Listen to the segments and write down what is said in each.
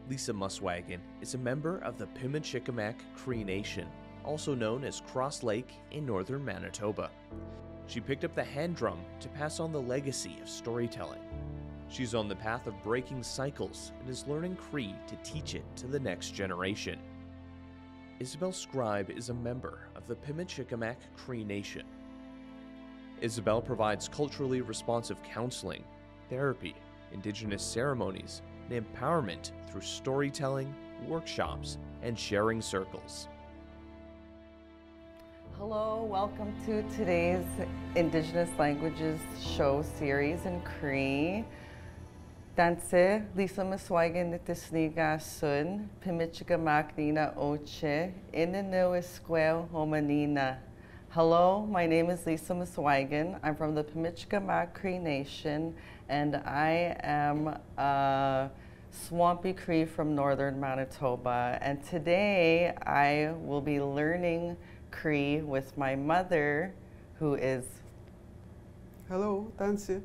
Lisa Muswagon is a member of the Pimicikamak Cree Nation, also known as Cross Lake in Northern Manitoba. She picked up the hand drum to pass on the legacy of storytelling. She's on the path of breaking cycles and is learning Cree to teach it to the next generation. Isabel Scribe is a member of the Pimicikamak Cree Nation. Isabel provides culturally responsive counseling, therapy, Indigenous ceremonies, and empowerment through storytelling, workshops, and sharing circles. Hello, welcome to today's Indigenous Languages show series in Cree. Danse Lisa Muswagon Nitisniga Sun, Pimicikamak Nina Oche, Ininu Esquel Homanina. Hello, my name is Lisa Muswagon. I'm from the Pimicikamak Cree Nation, and I am a Swampy Cree from Northern Manitoba. And today I will be learning Cree with my mother, who is... Hello, Tansi.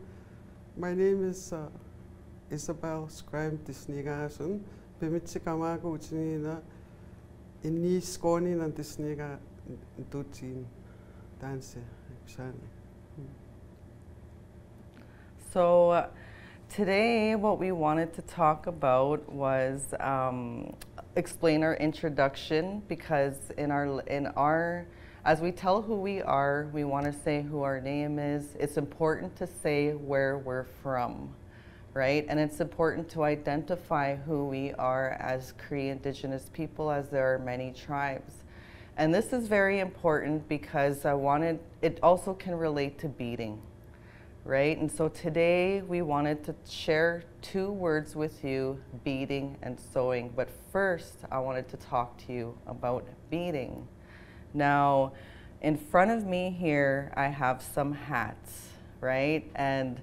My name is Isabel Scribe Tisnigasun, Pimicikamak Uchinina, Inni Skoni and Tisniga Duchin. So today what we wanted to talk about was explain our introduction, because as we tell who we are, we want to say who our name is. It's important to say where we're from, right? And it's important to identify who we are as Cree Indigenous people, as there are many tribes. And this is very important because it also can relate to beading, right? And so today we wanted to share two words with you, beading and sewing. But first, I wanted to talk to you about beading. Now, in front of me here, I have some hats, right? And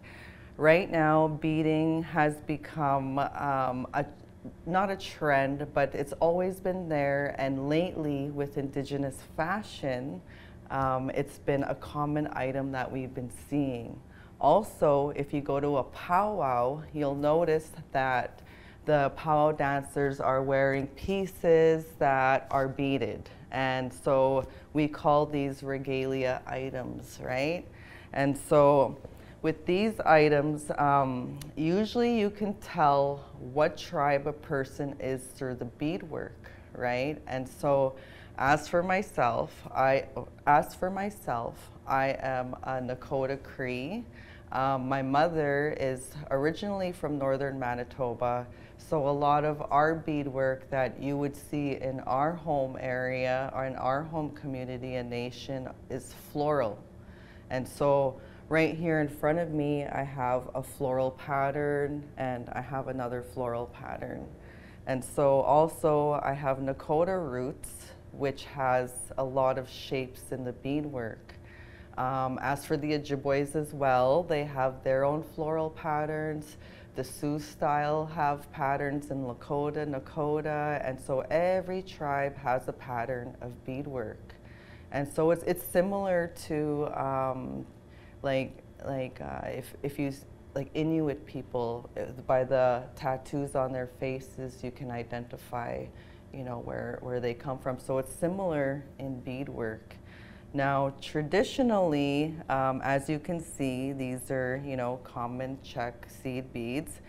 right now, beading has become not a trend, but it's always been there, and lately with Indigenous fashion, it's been a common item that we've been seeing. Also, if you go to a powwow, you'll notice that the powwow dancers are wearing pieces that are beaded, and so we call these regalia items, right? And so with these items, usually you can tell what tribe a person is through the beadwork, right? And so, as for myself, I am a Nakota Cree. My mother is originally from Northern Manitoba, so a lot of our beadwork that you would see in our home area or in our home community and nation is floral. And so right here in front of me, I have a floral pattern, and I have another floral pattern. And so also I have Nakota roots, which has a lot of shapes in the beadwork. As for the Ojibways as well, they have their own floral patterns. The Sioux style have patterns in Lakota, Nakota, and so every tribe has a pattern of beadwork. And so it's similar to if you like Inuit people, by the tattoos on their faces, you can identify, you know, where they come from. So it's similar in beadwork. Now, traditionally, as you can see, these are, you know, common check seed beads.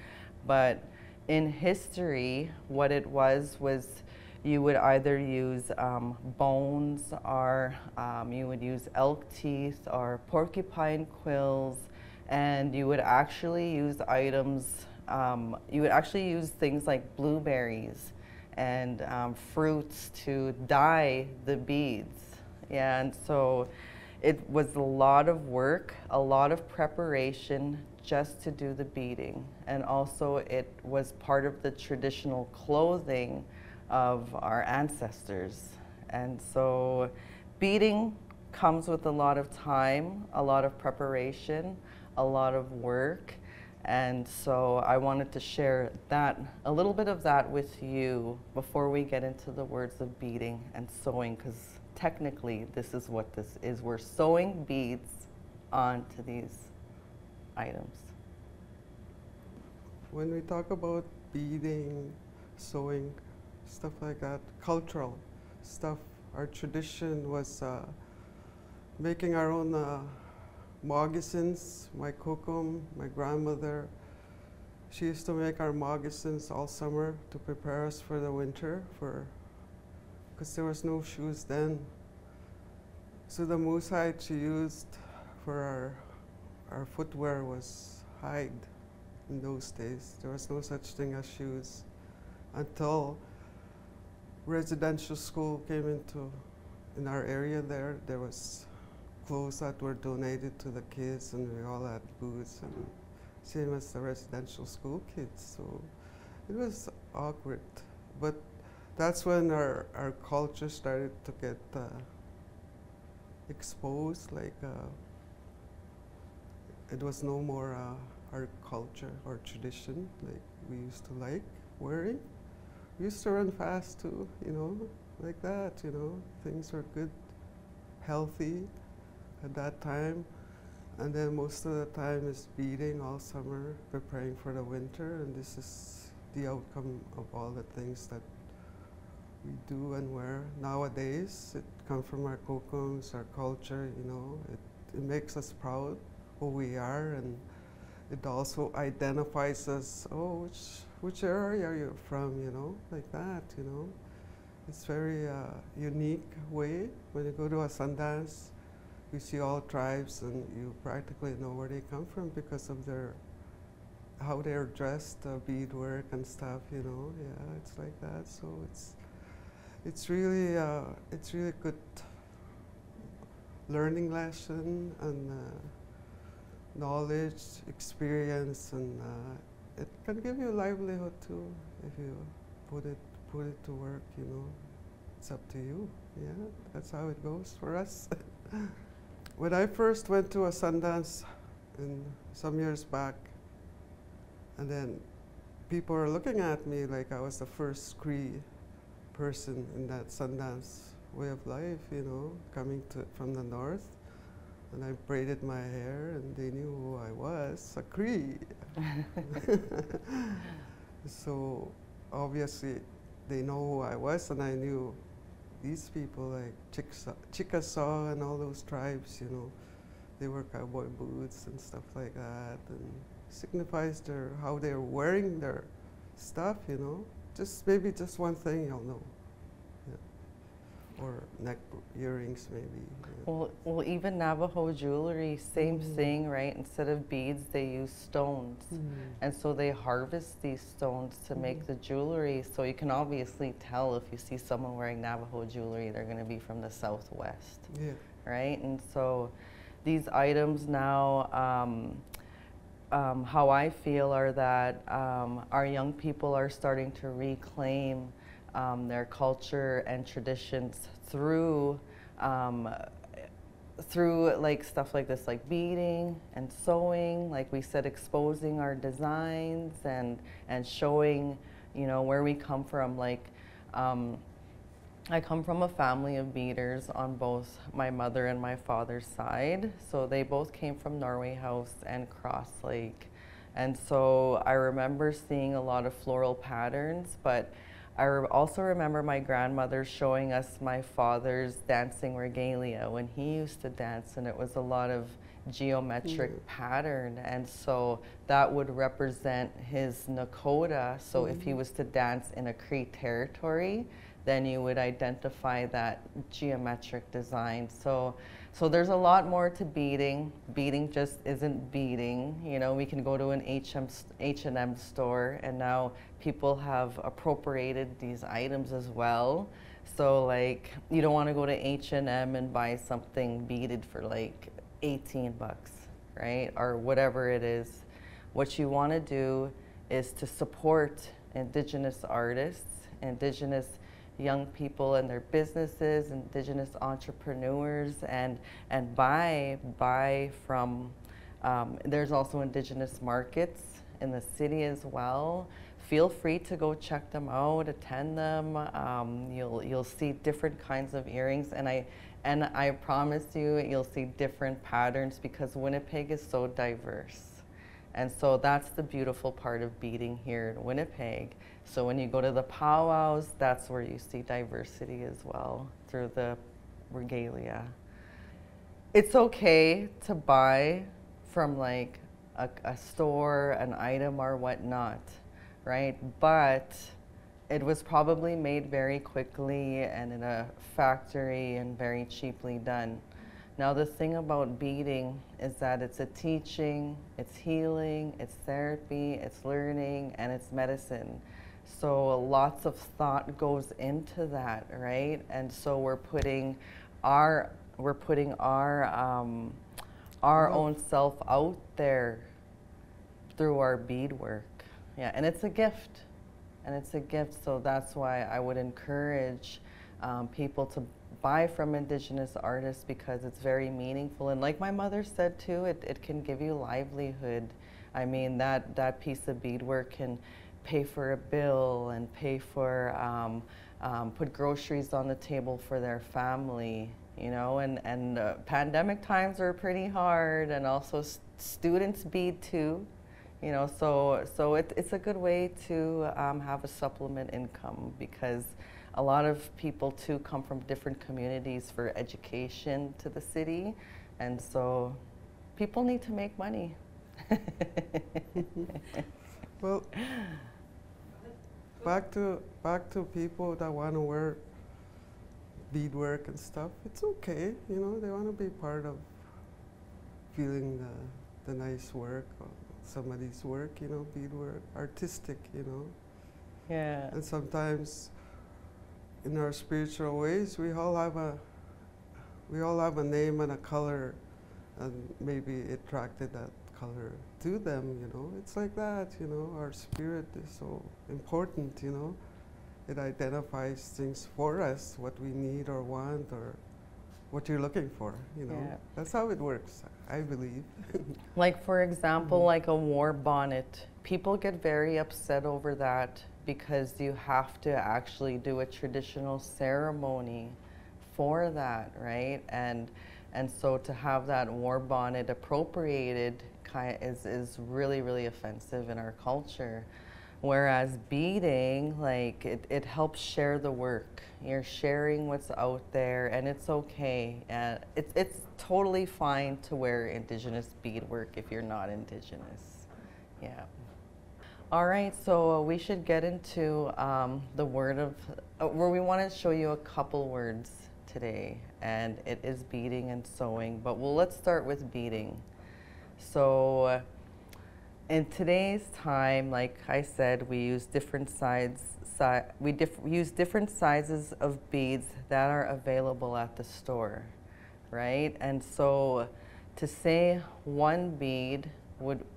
But in history, what it was you would either use bones, or you would use elk teeth or porcupine quills, and you would actually use items, you would actually use things like blueberries and fruits to dye the beads. Yeah, and so it was a lot of work, a lot of preparation just to do the beading. And also it was part of the traditional clothing of our ancestors. And so beading comes with a lot of time, a lot of preparation, a lot of work. And so I wanted to share that, a little bit of that with you before we get into the words of beading and sewing, because technically this is what this is. We're sewing beads onto these items. When we talk about beading, sewing, stuff like that, cultural stuff. Our tradition was making our own moccasins. My kokum, my grandmother, she used to make our moccasins all summer to prepare us for the winter, because there was no shoes then. So the moose hide she used for our footwear was hide in those days. There was no such thing as shoes until residential school came in our area there. There was clothes that were donated to the kids, and we all had boots, and same as the residential school kids. So it was awkward, but that's when our culture started to get exposed. Like it was no more our culture or tradition like we used to like wearing. We used to run fast too, you know, like that, you know. Things were good, healthy at that time. And then most of the time is beading all summer, preparing for the winter, and this is the outcome of all the things that we do and wear nowadays. It comes from our kokums, our culture, you know. It makes us proud who we are, and it also identifies us, oh, which area are you from, you know, like that, you know. It's very unique way. When you go to a Sundance, you see all tribes, and you practically know where they come from because of how they're dressed, beadwork and stuff, you know. Yeah, it's like that. So it's really good learning lesson and knowledge, experience, and it can give you a livelihood too if you put it to work, you know. It's up to you. Yeah, that's how it goes for us. When I first went to a Sundance some years back, and then people were looking at me like I was the first Cree person in that Sundance way of life, you know, coming from the north. And I braided my hair, and they knew who I was, a Cree. So obviously they know who I was, and I knew these people like Chickasaw and all those tribes, you know, they wear cowboy boots and stuff like that, and signifies how they're wearing their stuff, you know. Maybe just one thing you'll know. Yeah. Or neck earrings maybe. Yeah. Well, even Navajo jewelry, same thing, right? Instead of beads, they use stones. And so they harvest these stones to make the jewelry. So you can obviously tell if you see someone wearing Navajo jewelry, they're going to be from the Southwest, right? And so these items now, how I feel are that our young people are starting to reclaim their culture and traditions through like stuff like this, like beading and sewing, like we said, exposing our designs and showing, you know, where we come from. Like I come from a family of beaders on both my mother and my father's side. So they both came from Norway House and Cross Lake. And so I remember seeing a lot of floral patterns, but I also remember my grandmother showing us my father's dancing regalia when he used to dance, and it was a lot of geometric pattern, and so that would represent his Nakota. So if he was to dance in a Cree territory, then you would identify that geometric design. So there's a lot more to beading. Beading just isn't beading. You know, we can go to an H&M store, and now people have appropriated these items as well. So like, you don't want to go to H&M and buy something beaded for like 18 bucks, right? Or whatever it is. What you want to do is to support Indigenous artists, Indigenous young people and their businesses, Indigenous entrepreneurs, and buy from, there's also Indigenous markets in the city as well. Feel free to go check them out, attend them. You'll see different kinds of earrings, and I promise you, you'll see different patterns because Winnipeg is so diverse. And so that's the beautiful part of beading here in Winnipeg. So when you go to the powwows, that's where you see diversity as well through the regalia. It's okay to buy from like a store, an item or whatnot, right? But it was probably made very quickly and in a factory and very cheaply done. Now the thing about beading is that it's a teaching, it's healing, it's therapy, it's learning, and it's medicine. So lots of thought goes into that, right? And so we're putting our own self out there through our beadwork. Yeah, and it's a gift. And it's a gift, so that's why I would encourage people to buy from Indigenous artists, because it's very meaningful. And like my mother said too, it can give you livelihood. I mean, that piece of beadwork can pay for a bill and pay for, put groceries on the table for their family, you know, and pandemic times are pretty hard, and also students bead too. You know, so it's a good way to have a supplement income, because a lot of people too come from different communities for education to the city, and so people need to make money. Well, back to people that want to wear beadwork and stuff. It's okay, you know, they want to be part of feeling the nice work. Somebody's work, you know, beadwork, artistic, you know. Yeah. And sometimes, in our spiritual ways, we all have a name and a color, and maybe it attracted that color to them, you know. It's like that, you know. Our spirit is so important, you know. It identifies things for us, what we need or want, or what you're looking for, you know. Yeah. That's how it works, I believe. Like, for example, like a war bonnet. People get very upset over that because you have to actually do a traditional ceremony for that, right? And so to have that war bonnet appropriated is really, really offensive in our culture. Whereas beading, like, it helps share the work. You're sharing what's out there, and it's okay. It's totally fine to wear Indigenous beadwork if you're not Indigenous. Yeah. All right, so we should get into the word of, where we want to show you a couple words today, and it is beading and sewing, but let's start with beading. So, in today's time, like I said, we use different use different sizes of beads that are available at the store, right? And so to say one bead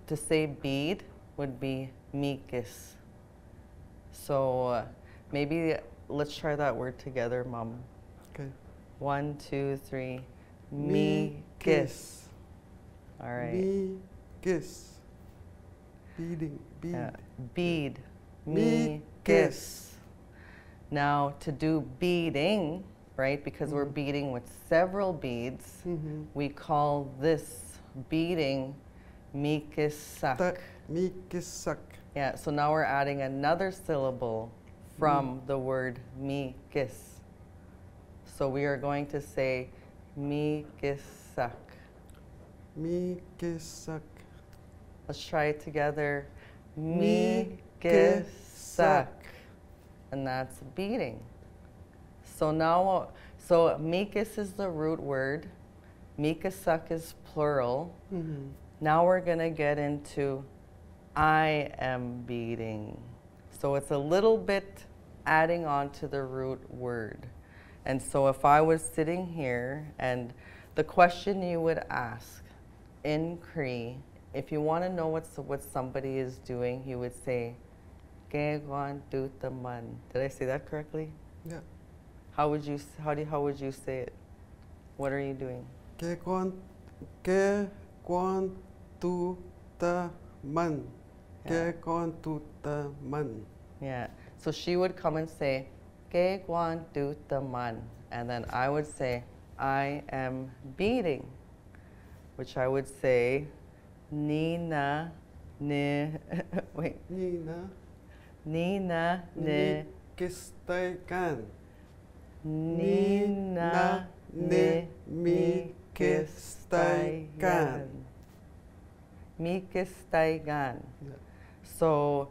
to say bead would be mikis. So maybe let's try that word together, Mom. Okay. 1, 2, 3. Mikis. All right. Mikis. Beading, bead. Yeah. Bead. Mikis. Mikis. Now, to do beading, right, because we're beading with several beads, we call this beading mikisak. Mikisak. Yeah, so now we're adding another syllable from the word mikis. So we are going to say mikisak. Mikisak. Let's try it together. Mikisak. And that's beading. So now, so mikis is the root word. Mikisak is plural. Now we're going to get into I am beading. So it's a little bit adding on to the root word. And so if I was sitting here, and the question you would ask in Cree, if you want to know what somebody is doing, you would say, "Gegwan dutaman." Did I say that correctly? Yeah. How would you say it? What are you doing? Gegwan tutaman. Gegwan tutaman. Yeah. So she would come and say, "Gegwan dutaman," and then I would say, "I am beading," which I would say, "Nina ne, wait, Nina, Nina, ne, Mikistaikan. Nina, ne, Mikistaigan. Mikistaigan. Yeah. So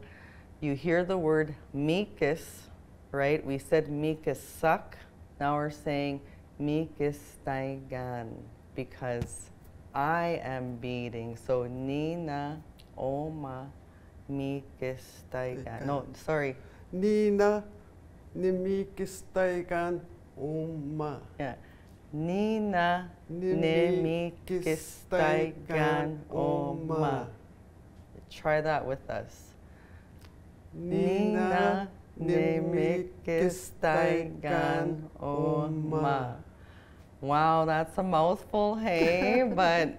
you hear the word Mikis, right? We said Mikisuck. Now we're saying Mikistaigan because I am beading. So Nina, Oma, Mikistaigan. No, sorry. Nina, Nimikistaikan, Oma. Yeah. Nina, Nimikistaigan, Oma. Try that with us. Nina, Nimikistaigan, Oma. Wow, that's a mouthful, hey, but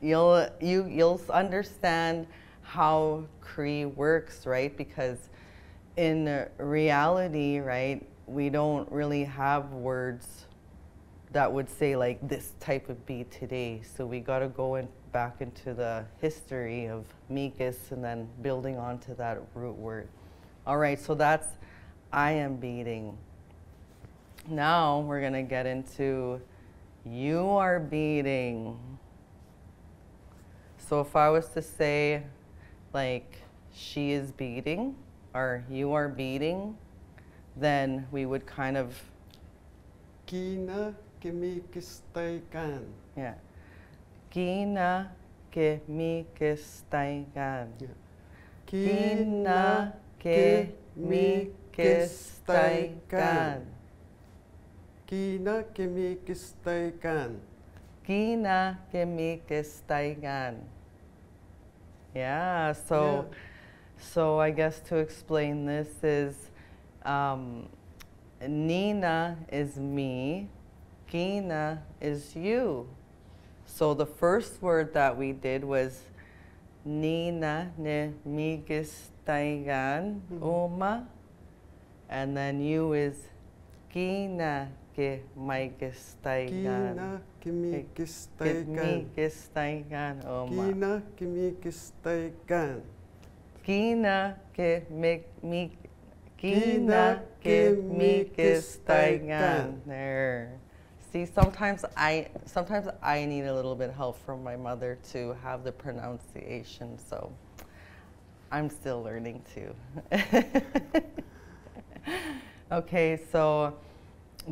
you'll understand how Cree works, right? Because in reality, right, we don't really have words that would say like this type of bead today. So we got to go back into the history of Mikis and then building onto that root word. All right, so that's I am beading. Now we're gonna get into you are beading. So if I was to say like she is beading or you are beading, then we would kind of Kina, Kimikistaikan. yeah. Gina Kimikistaigan. Yeah. Gina Kimikistaigan. Kina, Kimikistaikan. Gina Kimikistaigan. Yeah, so I guess to explain this is Nina is me, Gina is you. So the first word that we did was Nina ne Mikistaigan Oma, and then you is Gina ke Mikistaigan. Kina, Kimikistaikan. Mikistaigan Oma. Kina, Kimikistaikan. Gina ke Gina ke Mikistaigan. There. See, sometimes I need a little bit of help from my mother to have the pronunciation, so I'm still learning too. Okay, so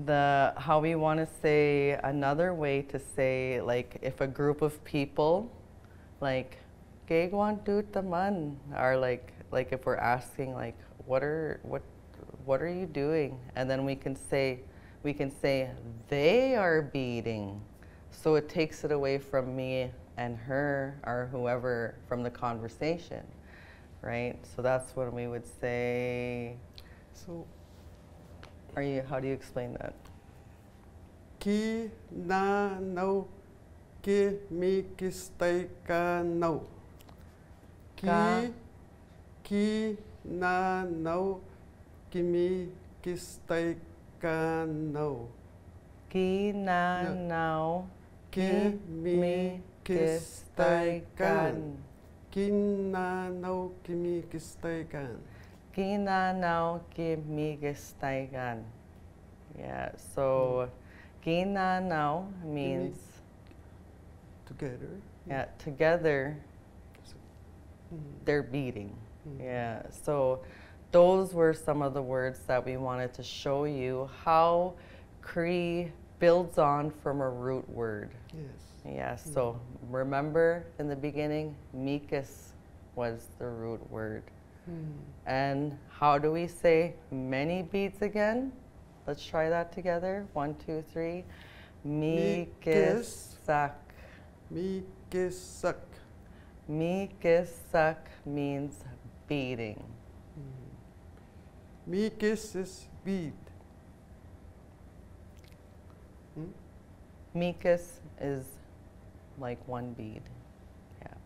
how we want to say, another way to say, like if a group of people, like Gegwan Dutaman, are like if we're asking like what are you doing, and then we can say they are beading. So it takes it away from me and her or whoever from the conversation, right? So that's when we would say. So, How do you explain that? Ki na no ki mikistaikan no. Ki na no ki mikistaikan no. Ki na now Ki mikistaikan. Ki na no ki mikistaikan. Ki na now ki Mikistaigan. Yeah, so ki na now means Together. yeah, together they're beading. Yeah, so those were some of the words that we wanted to show you how Cree builds on from a root word. Yes. Yeah, so remember in the beginning, Mikis was the root word. And how do we say many beads again? Let's try that together. 1, 2, 3. Mikisak. Mikisak. Mikisak means beading. Mikis is bead. Mikis is like one bead. Yeah.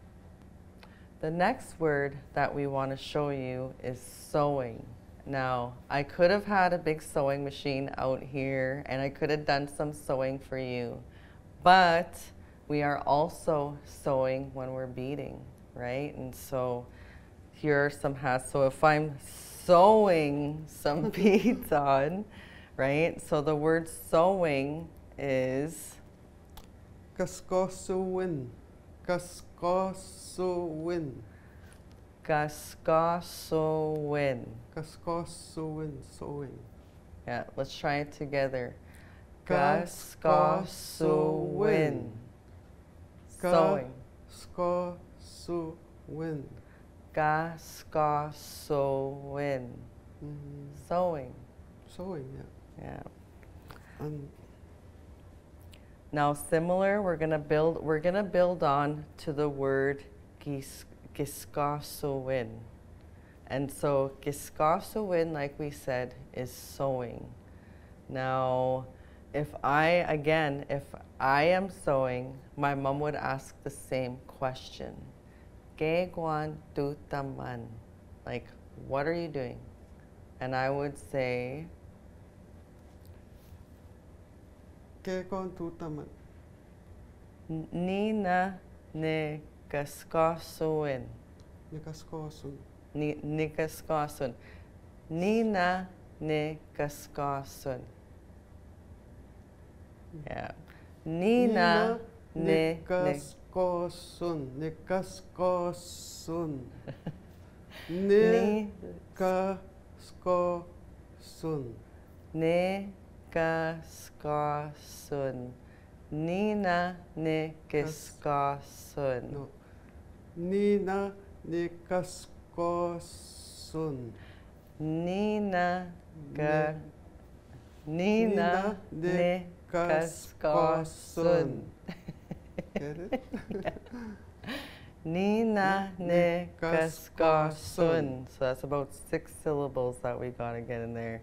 The next word that we want to show you is sewing. Now, I could have had a big sewing machine out here and I could have done some sewing for you, but we are also sewing when we're beading, right? And so here are some hats. So if I'm sewing some beads on, right? So the word sewing is Kaskasuwin. Kaskasuwin. Kaskasuwin. Kaskasuwin. Sewing. Yeah, let's try it together. Kaskasuwin. Sewing. Kaskasuwin. Kaskasuwin. Sewing. Sewing, yeah. Yeah. And Now similar, we're gonna build on to the word giskasuwin. And so giskasuwin, like we said, is sewing. Now, if I am sewing, my mom would ask the same question. Gegwan tutaman. Like, what are you doing? And I would say, Kekon tutaman. Nina ne kaskasuwin. Nikaskosun. Nikaskasun. Nina ne kaskasun. Yeah. Nina ne Nikaskosun. Nikaskosun. ne Nikaskosun. ne kaskasun. Nina ne kaskasun. No. Nina Nikaskosun. Nina ka Nina ne kaskasun. Get it? Nina ne kaskasun. So that's about 6 syllables that we gotta get in there.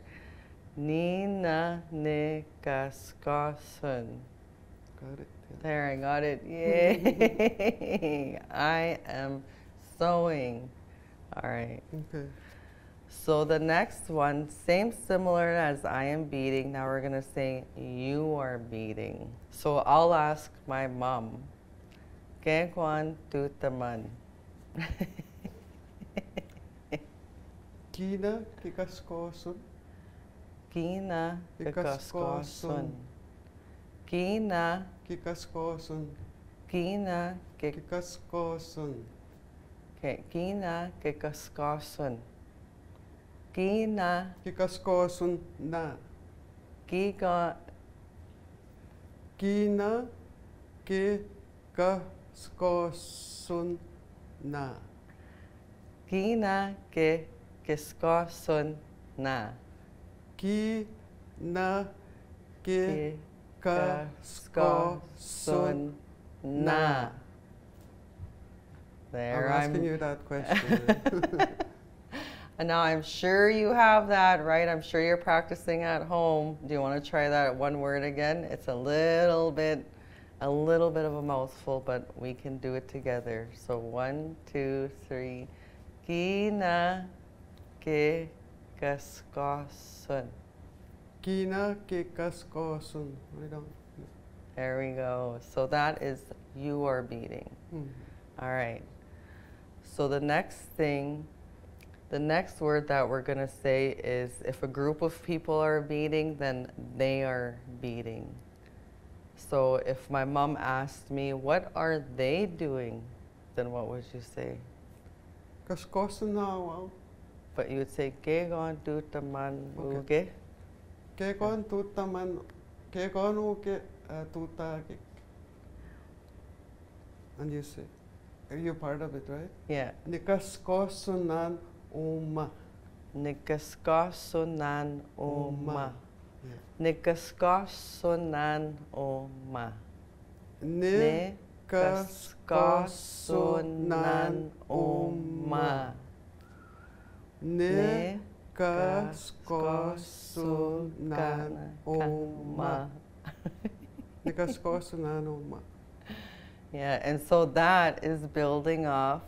Nina ne kaskasun. Got it? Yeah. There, I got it. Yay! I am sewing. All right. Okay. So the next one, same similar as I am beading. Now we're gonna say you are beading. So I'll ask my mom. Gegwan tutaman. Kina Kikaskosun. Kina kikaskosun. Kina Kikaskosun. Kina Kikaskosun. Okay, Kina kikaskosun. Kina Kikaskosun na. Giga Kina Kikaskosun na. Kina kiskosun na. Kina Kikaskosun na. There, I'm asking you that question. And now I'm sure you have that, right? I'm sure you're practicing at home. Do you want to try that one word again? It's a little bit of a mouthful, but we can do it together. So 1, 2, 3. Kina kikaskosun. Kina Kikaskosun. I don't. There we go. So that is you are beading. All right. So the next word that we're going to say is if a group of people are beading, then they are beading. So if my mom asked me, what are they doing? Then what would you say? Kaskosun na wow. But you would say, Kegon tutaman Okay. uge. Kekon tutaman. Kekon uke tutagik. And you say, are you part of it, right? Yeah. Nikaskosunan uma. Nikaskosunan oma. Yeah. Nikaskosunan oma. Nikaskosunan uma. Nikaskosunan uma. Nikaskosunan uma. Yeah, and so that is building off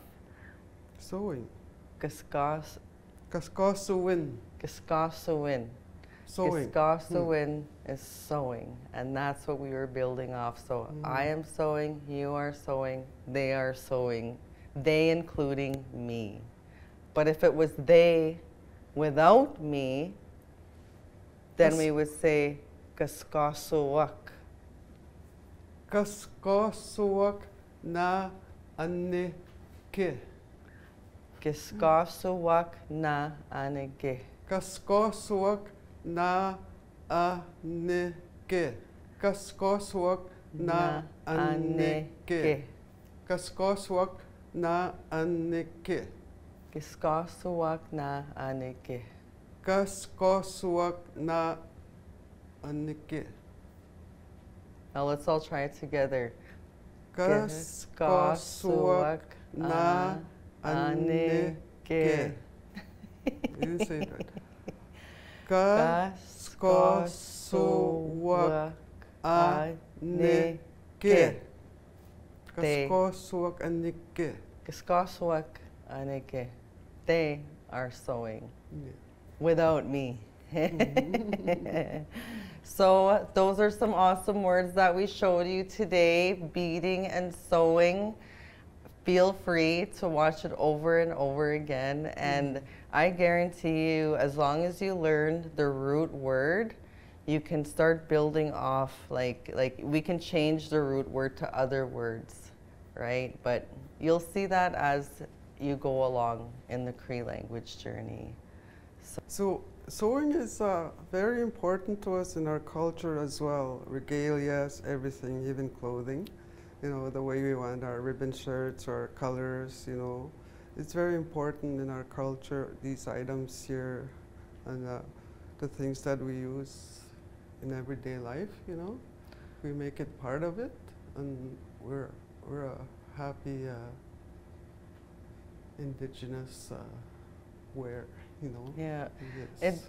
Sewing. Kaskasuwin. Kaskosuwin. Sewing. Kaskasuwin is sewing, and that's what we were building off. So I am sewing, you are sewing, they are sewing. they including me. But if it was they without me, then we would say kaskasuwak. Kaskasuwak na anike. Kaskasuwak na anike. Kaskasuwak na anike. Kaskasuwak na anike. Kaskasuwak na anike. Kaskasuwak na anike. Kaskasuwak na anike. Now let's all try it together. Kaskasuwak na anike. You didn't say it right. Kaskasuwak anike. Kaskasuwak anike. Kaskasuwak anike. They are sewing. Yeah. Without me. So those are some awesome words that we showed you today, beading and sewing. Feel free to watch it over and over again, and I guarantee you, as long as you learn the root word, you can start building off, like we can change the root word to other words, right? But you'll see that as you go along in the Cree language journey. So sewing is very important to us in our culture as well. Regalias, everything, even clothing. You know, the way we want our ribbon shirts or colors, you know. It's very important in our culture, these items here, and the things that we use in everyday life, you know. We make it part of it, and we're a happy Indigenous wear. You know, yeah,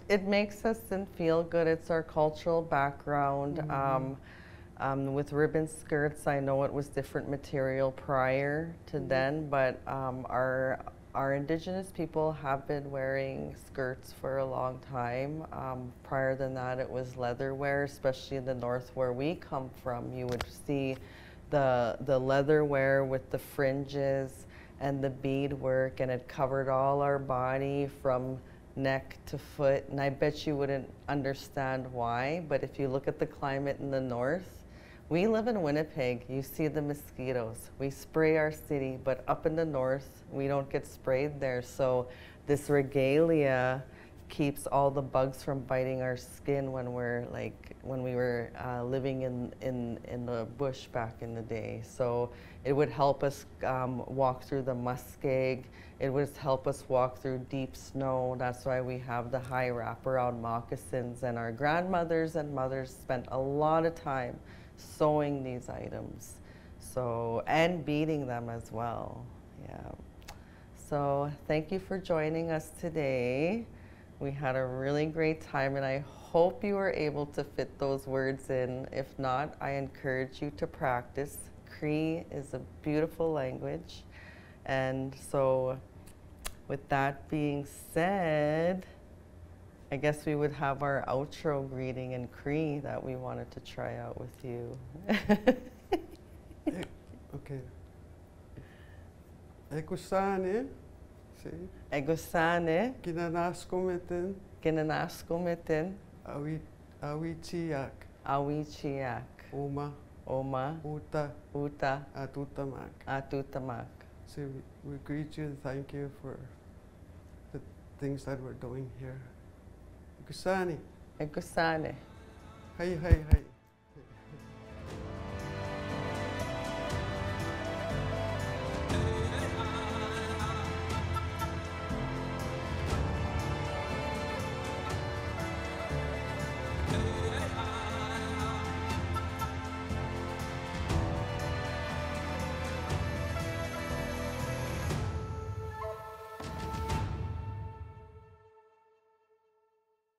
it makes us feel good. It's our cultural background. With ribbon skirts, I know it was different material prior to then, but our Indigenous people have been wearing skirts for a long time. Prior than that, it was leather wear, especially in the north where we come from. You would see the leather wear with the fringes and the bead work, and it covered all our body from neck to foot, and I bet you wouldn't understand why, but if you look at the climate in the north, we live in Winnipeg, you see the mosquitoes. We spray our city, but up in the north, we don't get sprayed there, so this regalia keeps all the bugs from biting our skin when we were living in the bush back in the day. So it would help us walk through the muskeg. It would help us walk through deep snow. That's why we have the high wraparound moccasins, and our grandmothers and mothers spent a lot of time sewing these items, so, and beading them as well. Yeah. So thank you for joining us today. We had a really great time, and I hope you were able to fit those words in. If not, I encourage you to practice. Cree is a beautiful language. And so with that being said, I guess we would have our outro greeting in Cree that we wanted to try out with you. Okay. Ekusane. Egosane, Kinanaskometin. Kinanaskometin, Awichiak. Awichiak, Oma. Oma, Uta. Uta, Atutamak. Atutamak. So we greet you, thank you for the things that we're doing here. Kusani. Egosane. Hey, hey, hey.